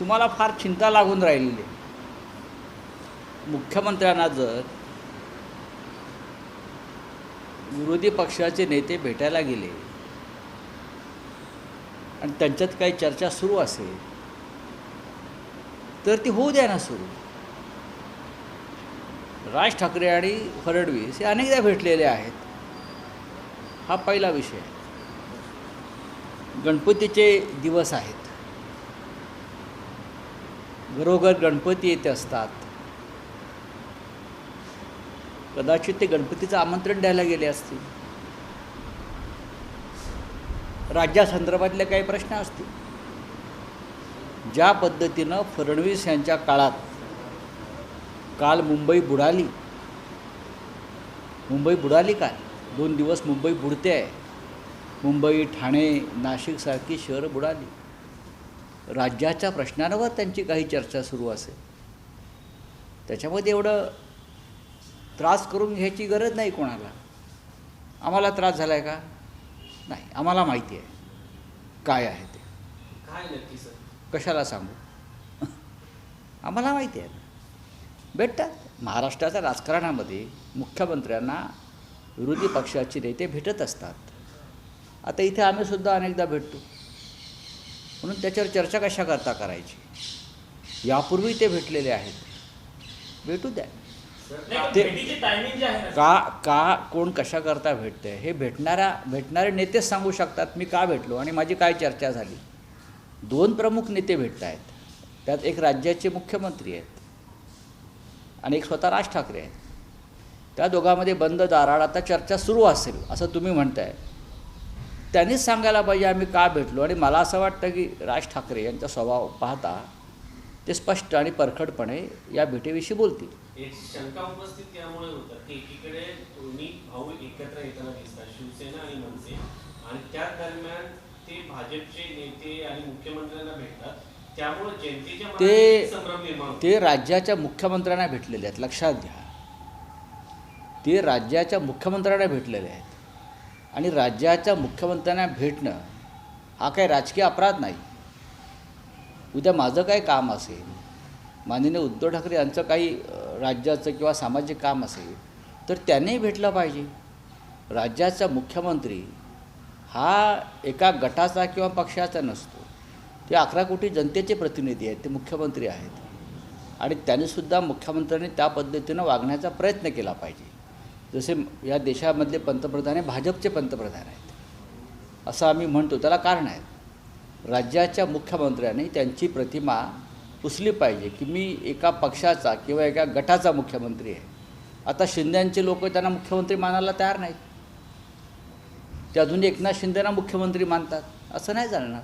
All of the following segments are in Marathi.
तुम्हाला फार चिंता लागून राहिलेली आहे. मुख्यमंत्र्यांना जर विरोधी पक्षाचे नेते भेटायला गेले आणि त्यांच्यात काही चर्चा सुरू असेल तर ती होऊ द्या ना सुरू. राज ठाकरे आणि फडणवीस हे अनेकदा भेटलेले आहेत. हा पहिला विषय. गणपतीचे दिवस आहेत, घरोघर गणपती येत असतात. कदाचित ते गणपतीचं आमंत्रण द्यायला गेले असतील. राज्यासंदर्भातले काही प्रश्न असतील. ज्या पद्धतीनं फडणवीस यांच्या काळात काल मुंबई बुडाली काय 2 दिवस मुंबई बुडते आहे. मुंबई, ठाणे, नाशिकसारखी शहरं बुडाली. राज्याच्या प्रश्नांवर त्यांची काही चर्चा सुरू असेल. त्याच्यामध्ये एवढं त्रास करून घ्यायची गरज नाही कोणाला. आम्हाला त्रास झाला आहे का? नाही, आम्हाला माहिती आहे काय आहे ते. काय नक्की सर? कशाला सांगू? आम्हाला माहिती आहे. भेटतात. महाराष्ट्राच्या राजकारणामध्ये मुख्यमंत्र्यांना विरोधी पक्षाचे नेते भेटत असतात. आता इथे आम्हीसुद्धा अनेकदा भेटतो. म्हणून त्याच्यावर चर्चा कशा करता करायची? यापूर्वी ते भेटलेले आहेत. भेटू द्या. ते कोण कशा करता भेटते हे भेटणारे नेतेच सांगू शकतात. मी का भेटलो आणि माझी काय चर्चा झाली. 2 प्रमुख नेते भेटत आहेत. त्यात एक राज्याचे मुख्यमंत्री आहेत आणि एक स्वतः राज ठाकरे आहेत. त्या दोघांमध्ये बंद दारात आता चर्चा सुरू असेल असं तुम्ही म्हणताय. त्यांनीच सांगायला पाहिजे आम्ही का भेटलो. आणि मला असं वाटतं की राज ठाकरे यांचा स्वभाव पाहता ते स्पष्ट आणि परखडपणे या भेटीविषयी बोलतील. एक शंका उपस्थित त्यामुळे होतात की एकीकडे दोन्ही भाऊ एकत्र येताना दिसतात, शिवसेना आणि मनसे, आणि त्या दरम्यान ते भाजपचे नेते आणि मुख्यमंत्र्यांना भेटतात. त्यामुळे जनतेच्या मनात संभ्रम निर्माण होतो. ते राज्याच्या मुख्यमंत्र्यांना भेटलेले आहेत. लक्षात घ्या, ते राज्याच्या मुख्यमंत्र्यांना भेटलेले आहेत. आणि राज्याच्या मुख्यमंत्र्यांना भेटणं हा काही राजकीय अपराध नाही. उद्या माझं काही काम असेल, माननीय उद्धव ठाकरे यांचं काही राज्याचं किंवा सामाजिक काम असेल तर त्यांनी भेटलं पाहिजे. राज्याचा मुख्यमंत्री हा एका गटाचा किंवा पक्षाचा नसतो. ते 11 कोटी जनतेचे प्रतिनिधी आहेत. ते मुख्यमंत्री आहेत. आणि त्यांनीसुद्धा मुख्यमंत्र्यांनी त्या पद्धतीनं वागण्याचा प्रयत्न केला पाहिजे. जसे या देशामधले पंतप्रधान हे भाजपचे पंतप्रधान आहेत असं आम्ही म्हणतो. त्याला कारण आहे. राज्याच्या मुख्यमंत्र्यांनी त्यांची प्रतिमा पुसली पाहिजे की मी एका पक्षाचा किंवा एका गटाचा मुख्यमंत्री आहे. आता शिंदेचे लोक त्यांना मुख्यमंत्री मानायला तयार नाहीत. ते अजून एकनाथ शिंदेना मुख्यमंत्री मानतात. असं नाही चालणार.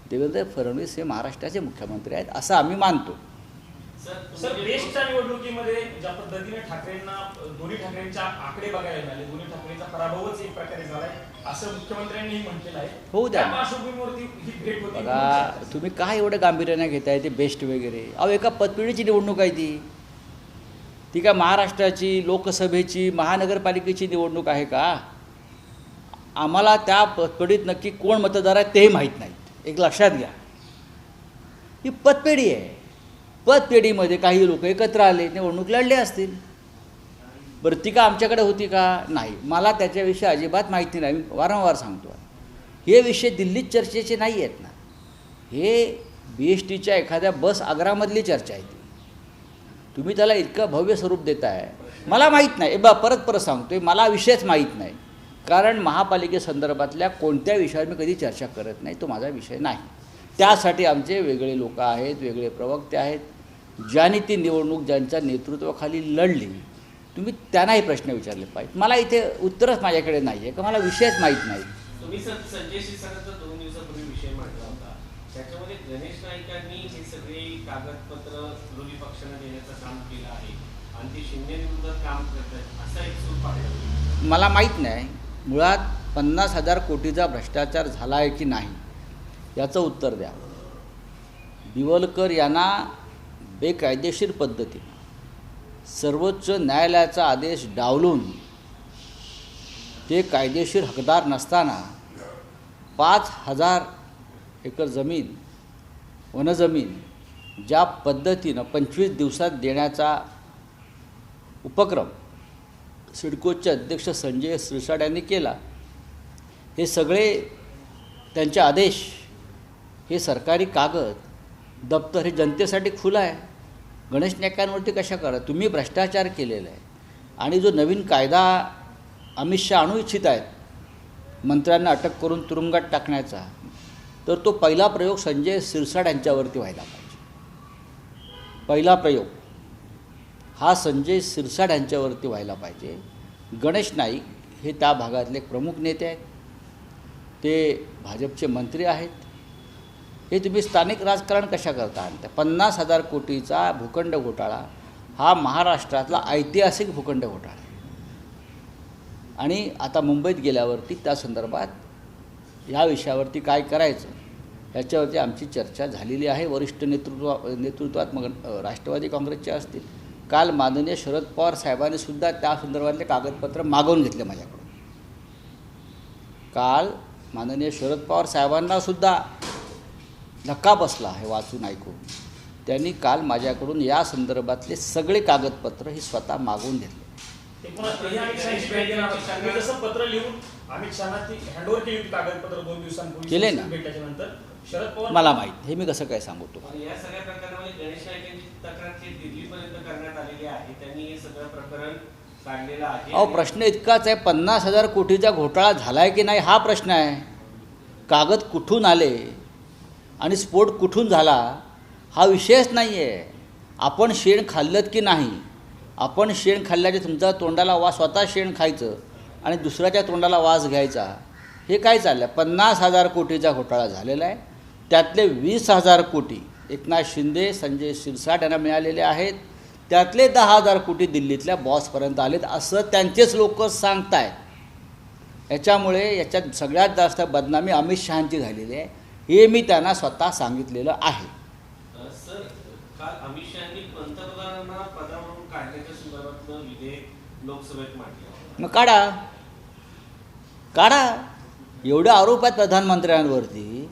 देवेंद्र फडणवीस हे महाराष्ट्राचे मुख्यमंत्री आहेत असं आम्ही मानतो. सर, बेस्टच्या निवडणुकीमध्ये ज्या पद्धतीने दोन्ही ठाकरेंच्या आकडे बघायला मिळाले, दोन्ही ठाकरेंचा पराभवच एक प्रकारे झालाय असं मुख्यमंत्र्यांनीही म्हटलेलं आहे. होऊ द्या. पार्श्वभूमीवरती ही भेट होती. बघा, तुम्ही काय एवढं गांभीर्याने घेताय ते बेस्ट वगैरे. अहो, एका पतपिढीची निवडणूक आहे ती काय महाराष्ट्राची लोकसभेची महानगरपालिकेची निवडणूक आहे का? आम्हाला त्या पतपिढीत नक्की कोण मतदार आहेत तेही माहीत नाहीत. एक लक्षात घ्या, ही पतपेढी आहे. पतपेढीमध्ये काही लोक एकत्र आले, निवडणूक लढले असतील. बरं, ती का आमच्याकडे होती का? नाही. मला त्याच्याविषयी अजिबात माहिती नाही. मी वारंवार सांगतो, हे विषय दिल्लीत चर्चेचे नाही आहेत ना. हे BSTच्या एखाद्या बस आग्रामधली चर्चा आहे. तुम्ही त्याला इतकं भव्य स्वरूप देताय. मला माहीत नाही. परत सांगतोय, मला विषयच माहीत नाही. कारण महापालिकेसंदर्भातल्या कोणत्या विषयावर मी कधी चर्चा करत नाही. तो माझा विषय नाही. त्यासाठी आमचे वेगळे लोक आहेत, वेगळे प्रवक्ते आहेत. ज्यांनी ती निवडणूक ज्यांच्या नेतृत्वाखाली लढली, तुम्ही त्यांनाही प्रश्न विचारले पाहिजे. मला इथे उत्तरच माझ्याकडे नाही आहे, का मला विषयच माहीत नाही. तुम्ही संजय शिरसाटांचा 2 दिवसापूर्वी विषय मांडला होता. त्याच्यामध्ये गणेश नाईकांनी हे सगळे कागदपत्र विरोधी पक्षांना देण्याचं काम केलं आहे आणि ते शिंदे विरोधात काम करतात असा एक सूर पाहिला. मला माहीत नाही. मुळात 50,000 कोटीचा भ्रष्टाचार झाला आहे की नाही याचं उत्तर द्या. दिवलकर यांना बेकायदेशीर पद्धतीने सर्वोच्च न्यायालयाचा आदेश डावलून ते कायदेशीर हकदार नसताना 5,000 एकर जमीन वनजमीन ज्या पद्धतीनं 25 दिवसात देण्याचा उपक्रम सिडकोचे अध्यक्ष संजय शिरसाट यांनी केला, हे सगळे त्यांचे आदेश, हे सरकारी कागद दप्तर हे जनतेसाठी खुलं आहे. गणेश नाईकांवरती कशा करा? तुम्ही भ्रष्टाचार केलेला आहे आणि जो नवीन कायदा अमित शहा आणू इच्छित आहेत मंत्र्यांना अटक करून तुरुंगात टाकण्याचा, तर तो पहिला प्रयोग संजय शिरसाट यांच्यावरती व्हायला पाहिजे. पहिला प्रयोग हा संजय शिरसाट यांच्यावरती व्हायला पाहिजे. गणेश नाईक हे त्या भागातले एक प्रमुख नेते आहेत, ते भाजपचे मंत्री आहेत. हे तुम्ही स्थानिक राजकारण कशा करता आणता? 50,000 कोटीचा भूखंड घोटाळा हा महाराष्ट्रातला ऐतिहासिक भूखंड घोटाळा आहे. आणि आता मुंबईत गेल्यावरती त्या संदर्भात या विषयावरती काय करायचं याच्यावरती आमची चर्चा झालेली आहे. वरिष्ठ नेतृत्वात मग राष्ट्रवादी काँग्रेसचे असतील. काल माननीय शरद पवार साहेबांनी सुद्धा त्या संदर्भातले कागदपत्र मागवून घेतले माझ्याकडून. काल माननीय शरद पवार साहेबांना सुद्धा धक्का बसला हे वाचून ऐकून. त्यांनी काल माझ्याकडून या संदर्भातले सगळे कागदपत्र हे स्वतः मागवून घेतले. जसं पत्र लिहून अमित शहाना ती हँडओव्हर केली होती कागदपत्र 2 दिवसांपूर्वी केले ना. भेटल्याच्या नंतर शरद पवार मला माहीत, हे मी कसं काय सांगू तुम्हाला. या सगळ्या प्रकरणामध्ये गणेश नाईकांची तक्रार दिल्लीपर्यंत करण्यात आलेली आहे. त्यांनी हे सगळं प्रकरण काढलेलं आहे. अहो, प्रश्न इतकाच आहे, 50,000 कोटीचा घोटाळा झाला आहे की नाही हा प्रश्न आहे. कागद कुठून आले आणि स्फोट कुठून झाला हा विषयच नाही आहे. आपण शेण खाल्लत की नाही, आपण शेण खाल्ल्याचे तुमच्या तोंडाला वास, स्वतः शेण खायचं आणि दुसऱ्याच्या तोंडाला वास घ्यायचा, हे काय चाललं आहे? 50,000 कोटीचा घोटाळा झालेला आहे. त्यातले 20,000 कोटी एकनाथ शिंदे संजय शिरसाट यांना मिळालेले आहेत. त्यातले 10,000 कोटी दिल्लीतल्या बॉसपर्यंत आलेत असं त्यांचेच लोक सांगत आहेत. याच्यामुळे याच्यात सगळ्यात जास्त बदनामी अमित शहांची झालेली आहे, हे मी त्यांना स्वतः सांगितलेलं आहे. सर, काल अमित शहानी पंतप्रधानांना पदावरून काढण्याच्या संदर्भातलं विधेयक लोकसभेत मांडलं. मग काढा. एवढे आरोप आहेत प्रधानमंत्र्यांवरती.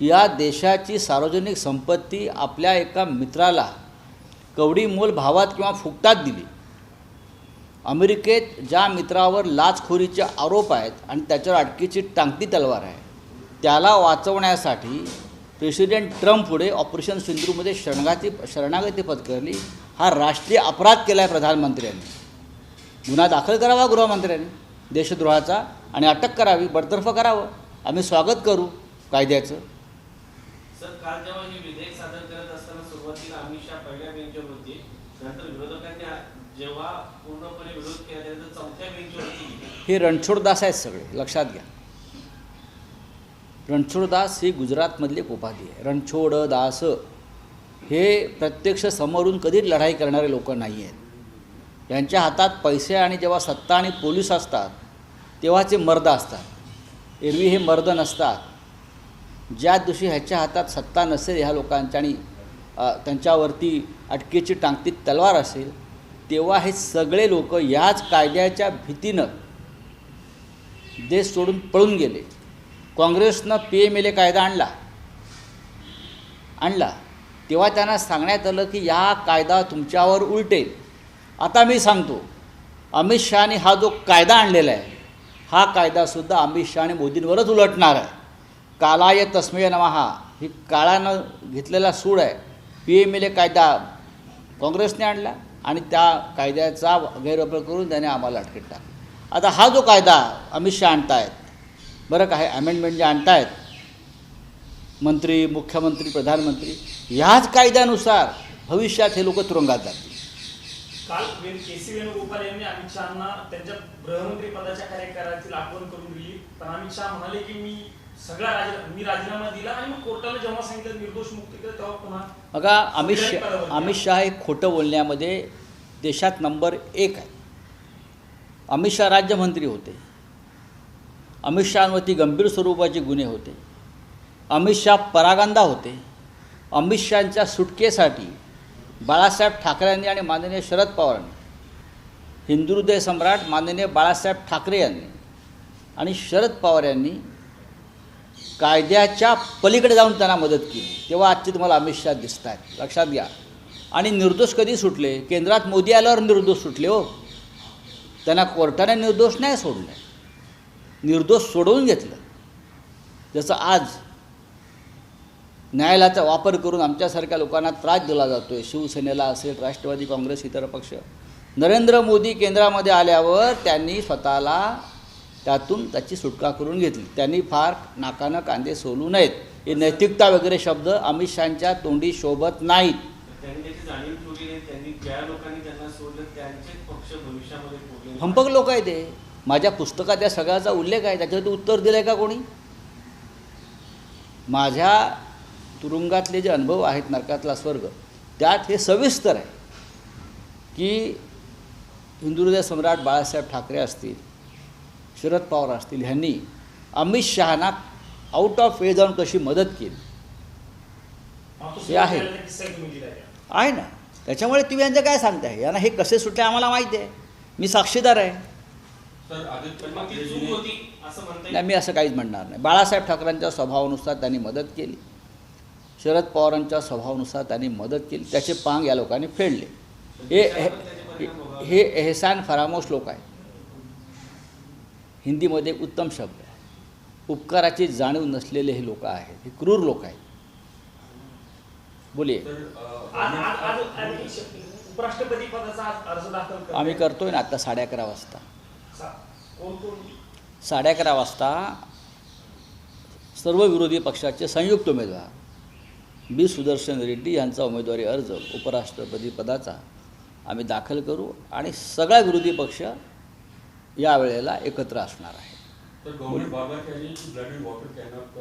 या देशाची सार्वजनिक संपत्ती आपल्या एका मित्राला कवडी मोल भावात किंवा फुकटात दिली. अमेरिकेत ज्या मित्रावर लाचखोरीचे आरोप आहेत आणि त्याच्यावर अटकेची टांगती तलवार आहे, त्याला वाचवण्यासाठी प्रेसिडेंट ट्रम्प पुढे ऑपरेशन सिंधूमध्ये शरणागती पत्करली. हा राष्ट्रीय अपराध केला आहे प्रधानमंत्र्यांनी. गुन्हा दाखल करावा गृहमंत्र्यांनी देशद्रोहाचा आणि अटक करावी, बडतर्फ करावं. आम्ही स्वागत करू कायद्याचं. सर, काल जेव्हा हे विधेयक सादर करत असताना सुरुवातीला अमित शहा पहिल्या बेंचवर होते, नंतर विरोधकांनी जेव्हा पूर्णपणे विरोध केला त्यानंतर 4थ्या बेंचवरती गेले. हे रणछोडदास आहेत सगळे, लक्षात घ्या. रणछोडदास ही गुजरातमधली एक उपाधी आहे. रणछोडदास हे प्रत्यक्ष समोरून कधीच लढाई करणारे लोक नाही आहेत. यांच्या हातात पैसे आणि जेव्हा सत्ता आणि पोलीस असतात तेव्हाचे मर्द असतात. एरवी हे मर्द नसतात. ज्या दिवशी ह्याच्या हातात सत्ता नसेल ह्या लोकांच्या आणि त्यांच्यावरती अटकेची टांगती तलवार असेल, तेव्हा हे सगळे लोक याच कायद्याच्या भीतीनं देश सोडून पळून गेले. काँग्रेसनं PMLA कायदा आणला तेव्हा त्यांना सांगण्यात आलं की या कायदा तुमच्यावर उलटेल. आता मी सांगतो, अमित शहाने हा जो कायदा आणलेला आहे हा कायदासुद्धा अमित शहा आणि मोदींवरच उलटणार आहे. कालाय तस्मय नमः ही काळानं घेतलेला सूड आहे. PMLA कायदा काँग्रेसने आणला आणि त्या कायद्याचा गैरवापर करून त्याने आम्हाला अटकेत टाकलं. आता हा जो कायदा अमित शहा आणतायत, बरं का, हे अमेंडमेंट जे आणतायत मंत्री, मुख्यमंत्री, प्रधानमंत्री, ह्याच कायद्यानुसार भविष्यात हे लोक तुरुंगात जातील. काल KC वेणुगोपाल यांनी अमित शहांना त्यांच्या गृहमंत्री पदाच्या कार्यकाळातील आठवण करून दिली, पण अमित शहा म्हणाले की मी राजीनामा दिला आणि मग कोर्टाने जेव्हा सांगितलं निर्दोष मुक्ती केलं तेव्हा पुन्हा. बघा, अमित शहा हे खोटं बोलण्यामध्ये देशात नंबर 1 आहे. अमित शहा राज्यमंत्री होते. अमित शहांवरती गंभीर स्वरूपाचे गुन्हे होते. अमित शहा परागंदा होते. अमित शहांच्या सुटकेसाठी बाळासाहेब ठाकरेंनी आणि माननीय शरद पवारांनी, हिंदू हृदय सम्राट माननीय बाळासाहेब ठाकरे यांनी आणि शरद पवार यांनी कायद्याच्या पलीकडे जाऊन त्यांना मदत केली, तेव्हा आजचे तुम्हाला अमित शहा दिसत आहेत, लक्षात घ्या. आणि निर्दोष कधी सुटले? केंद्रात मोदी आल्यावर निर्दोष सुटले हो. त्यांना कोर्टाने निर्दोष नाही सोडलं, निर्दोष सोडवून घेतलं. जसं आज न्यायालयाचा वापर करून आमच्यासारख्या लोकांना त्रास दिला जातो आहे, शिवसेनेला असेल, राष्ट्रवादी काँग्रेस, इतर पक्ष. नरेंद्र मोदी केंद्रामध्ये आल्यावर त्यांनी स्वतःला त्यातून त्याची सुटका करून घेतली. त्यांनी फार नाकानं कांदे सोलू नयेत. हे नैतिकता वगैरे शब्द अमित शहांच्या तोंडी शोभत नाहीत. त्यांनी त्याची जाणीव ठेवली नाही. त्यांनी ज्या लोकांनी त्यांना सोडलं त्यांचेच पक्ष भविष्यामध्ये फोडले. हंपक लोक आहे ते. माझ्या पुस्तकात या सगळ्याचा उल्लेख आहे, त्याच्यावरती उत्तर दिलं आहे का कोणी? माझ्या तुरुंगातले जे अनुभव आहेत, नरकातला स्वर्ग, त्यात हे सविस्तर आहे की हिंदुहृदय सम्राट बाळासाहेब ठाकरे असतील, शरद पवार असतील, ह्यांनी अमित शहाना आउट ऑफ वे जाऊन कशी मदत केली हे आहे. आहे ना. त्याच्यामुळे तुम्ही यांचं काय सांगताय? यांना हे कसे सुटले आम्हाला माहिती आहे, मी साक्षीदार आहे. तर आदित्य मग ती चूक होती असं म्हणता नाही, येईल? मी असं काहीच म्हणणार नाही. बाळासाहेब ठाकरेंच्या स्वभावानुसार त्यांनी मदत केली, शरद पवारांच्या स्वभावानुसार त्यांनी मदत केली. त्याचे पांग या लोकांनी फेडले. हे एहसान फरामोश लोक आहेत. हिंदीमध्ये उत्तम शब्द आहे. उपकाराची जाणीव नसलेले हे लोक आहेत, हे क्रूर लोक आहेत. बोलिये. आज उपराष्ट्रपती पदाचा अर्ज दाखल करताय. आम्ही करतोय ना आता 11:30 वाजता. कोण 11:30 वाजता सर्व विरोधी पक्षाचे संयुक्त उमेदवार बी सुदर्शन रेड्डी यांचा उमेदवारी अर्ज उपराष्ट्रपती पदाचा आम्ही दाखल करू आणि सगळा विरोधी पक्ष यावेळेला एकत्र असणार आहे. तो गवर्नमेंट बार बार कह रही है कि blood end water can not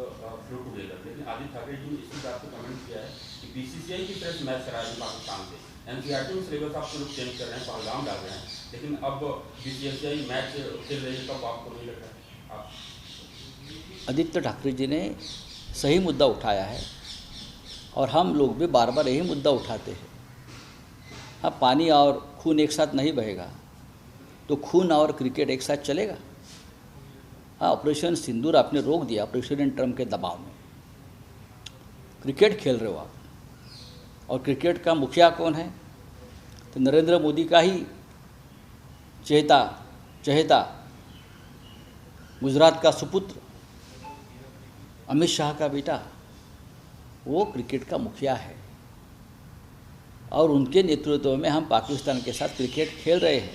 flow together, लेकिन आदित्य ठाकरे जी ने इसी बात पे कमेंट किया है कि बीसीसीआई की तरफ से मैच कराया है पाकिस्तान से, एनसीईआरटी में सिलेबस आप लोग चेंज कर रहे हैं, पहलगाम डाल रहे हैं, लेकिन अब बीसीसीआई मैच खेल रही है, कब आपको नहीं लग रहा है? आदित्य ठाकरे जी ने सही मुद्दा उठाया है और हम लोग भी बार बार यही मुद्दा उठाते हैं. हाँ, पानी और खून एक साथ नहीं बहेगा, तो खून और क्रिकेट एक साथ चलेगा. हाँ, ऑपरेशन सिंदूर आपने रोक दिया प्रेसिडेंट ट्रम्प के दबाव में. क्रिकेट खेल रहे हो आप, और क्रिकेट का मुखिया कौन है? तो नरेंद्र मोदी का ही चहेता गुजरात का सुपुत्र अमित शाह का बेटा, वो क्रिकेट का मुखिया है और उनके नेतृत्व में हम पाकिस्तान के साथ क्रिकेट खेल रहे हैं,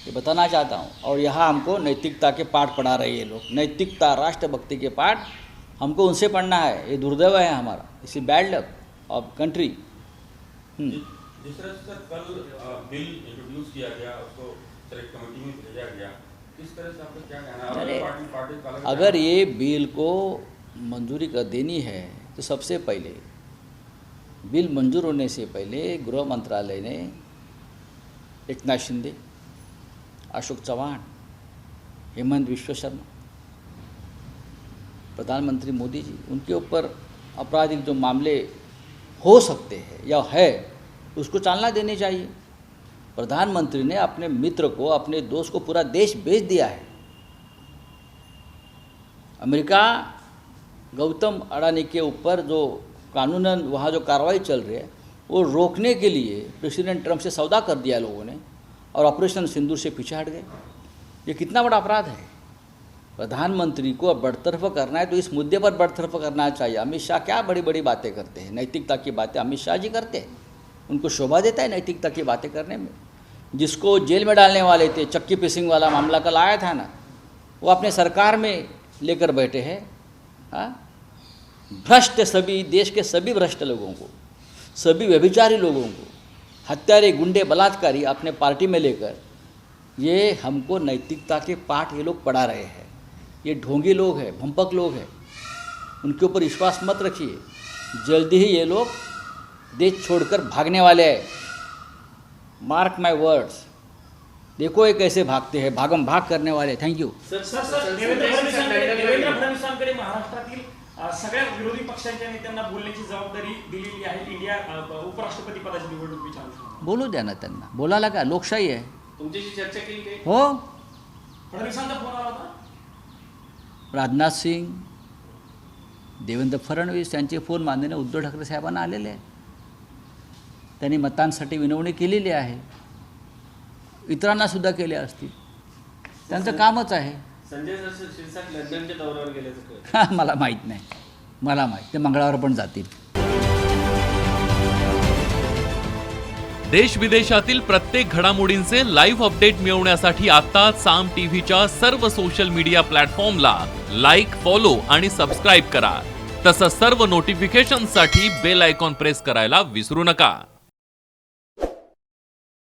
ये बताना चाहता हूँ. और यहाँ हमको नैतिकता के पाठ पढ़ा रहे हैं ये लोग. नैतिकता, राष्ट्रभक्ति के पाठ हमको उनसे पढ़ना है. ये दुर्दैव है हमारा, इसी बैड लक ऑफ कंट्री. जिस तरह से कल बिल इंट्रोड्यूस किया गया, उसको सेलेक्ट कमेटी में भेजा गया, इस तरह से आपका क्या कहना है? पार्टी अगर ये बिल को मंजूरी कर देनी है तो सबसे पहले बिल मंजूर होने से पहले गृह मंत्रालय ने एकनाथ शिंदे, अशोक चव्हाण, हेमंत विश्व शर्मा, प्रधानमंत्री मोदी जी, उनके ऊपर आपराधिक जो मामले हो सकते हैं या है उसको चालना देनी चाहिए. प्रधानमंत्री ने अपने मित्र को, अपने दोस्त को पूरा देश बेच दिया है. अमेरिका गौतम अडानी के ऊपर जो कानूनन वहाँ जो कार्रवाई चल रही है वो रोकने के लिए प्रेसिडेंट ट्रम्प से सौदा कर दिया लोगों ने और ऑपरेशन सिंदूर से पीछे हट गए. ये कितना बड़ा अपराध है. प्रधानमंत्री को बरतरफ करना है तो इस मुद्दे पर बरतरफ करना चाहिए. अमित शाह क्या बड़ी बड़ी बातें करते हैं, नैतिकता की बातें अमित शाह जी करते हैं. उनको शोभा देता है नैतिकता की बातें करने में. जिसको जेल में डालने वाले थे, चक्की पिसिंग वाला मामला कल आया था ना, वो अपने सरकार में लेकर बैठे हैं. हाँ, भ्रष्ट, सभी देश के सभी भ्रष्ट लोगों को, सभी व्यभिचारी लोगों को, हत्यारे, गुंडे, बलात्कारी अपने पार्टी में लेकर ये हमको नैतिकता के पाठ ये लोग पढ़ा रहे हैं. ये ढोंगी लोग हैं, भंपक लोग हैं, उनके ऊपर विश्वास मत रखिए. जल्दी ही ये लोग देश छोड़कर भागने वाले हैं. मार्क माय वर्ड्स. देखो ये कैसे भागते हैं, भागम भाग करने वाले. Thank you. देवेंद्र फडणवीसांकडे महाराष्ट्रातील सगळ्या विरोधी पक्षांच्या नेत्यांना बोलण्याची जबाबदारी दिलेली आहे. इंडिया उपराष्ट्रपती पदाची निवडणूक विचारू. बोलू द्या ना त्यांना. बोलायला का, लोकशाही आहे. तुमच्याशी चर्चा केली काही? हो, फडणवीसांचा फोन आला होता. राजनाथ सिंग, देवेंद्र फडणवीस यांचे फोन माननीय उद्धव ठाकरे साहेबांना आलेले आहेत. त्यांनी मतांसाठी विनवणी केलेली आहे, इतरांनासुद्धा केल्या असतील. त्यांचं कामच आहे. संजय शिरसाट लंडनच्या दौऱ्यावर गेल्याचं कळलं. मला माहीत नाही, मला माहीत ते मंगळवार पण जातील. देश विदेशातील प्रत्येक घडामोडींचे लाईव्ह अपडेट मिळवण्यासाठी आता साम टीव्हीच्या सर्व सोशल मीडिया प्लॅटफॉर्मला लाईक, फॉलो आणि सबस्क्राईब करा. तसंच सर्व नोटिफिकेशनसाठी बेल आयकॉन प्रेस करायला विसरू नका.